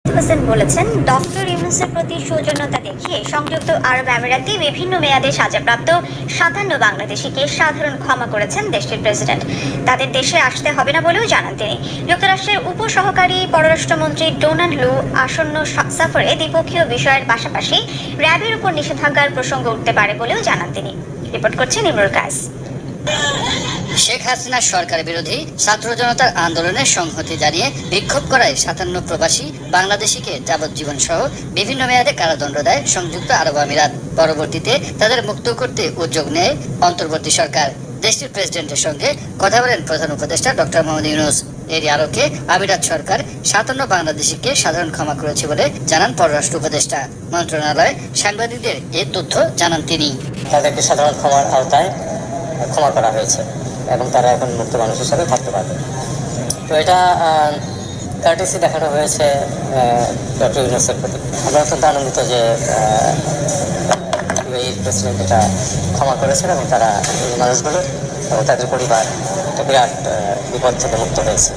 হোসেন বলেছেন, ডক্টর ইউনূসের প্রতি সৌজন্যতা দেখিয়ে সংযুক্ত আরব আমিরাতে বিভিন্ন মেয়াদে সাজাপ্রাপ্ত ৫৭ বাংলাদেশিকে সাধারণ ক্ষমা করেছেন দেশটির প্রেসিডেন্ট। তাদের দেশে আসতে হবে না বলেও জানান তিনি। যুক্তরাষ্ট্রের উপসহকারী পররাষ্ট্রমন্ত্রী ডোনাল্ড লু আসন্ন সফরে দ্বিপক্ষীয় বিষয়ের পাশাপাশি র্যাবের উপর নিষেধাজ্ঞার প্রসঙ্গ উঠতে পারে বলেও জানান তিনি। রিপোর্ট করছেন ইমরুল কায়েস। শেখ হাসিনা সরকার বিরোধী ছাত্র জনতার আন্দোলনে সংহতি জানিয়ে বিক্ষোভ করায় ৫৭ প্রবাসী বাংলাদেশিকে যাবজ্জীবন সহ বিভিন্ন মেয়াদে কারাদণ্ড দেয় সংযুক্ত আরব আমিরাত। পরবর্তীতে তাদের মুক্ত করতে উদ্যোগ নেয় অন্তর্বর্তী সরকার। দেশটির প্রেসিডেন্টের সঙ্গে কথা বলেন প্রধান উপদেষ্টা ডক্টর মোহাম্মদ ইউনূস। এরই আলোকে আমিরাত সরকার ৫৭ বাংলাদেশিকে সাধারণ ক্ষমা করেছে বলে জানান পররাষ্ট্র উপদেষ্টা। মন্ত্রণালয়ে সাংবাদিকদের এ তথ্য জানান তিনি। তাদেরকে সাধারণ ক্ষমার আওতায় ক্ষমা করা হয়েছে এবং তারা এখন মুক্ত মানুষ হিসাবে থাকতে পারবে। তো এটা কার্টেসি দেখানো হয়েছে ডক্টর ইউনূসের প্রতি। আমরা অত্যন্ত আনন্দিত যে এই প্রেসিডেন্ট এটা ক্ষমা করেছেন এবং তারা এই মানুষগুলো এবং তাদের পরিবার একটা বিরাট বিপদ থেকে মুক্ত হয়েছে।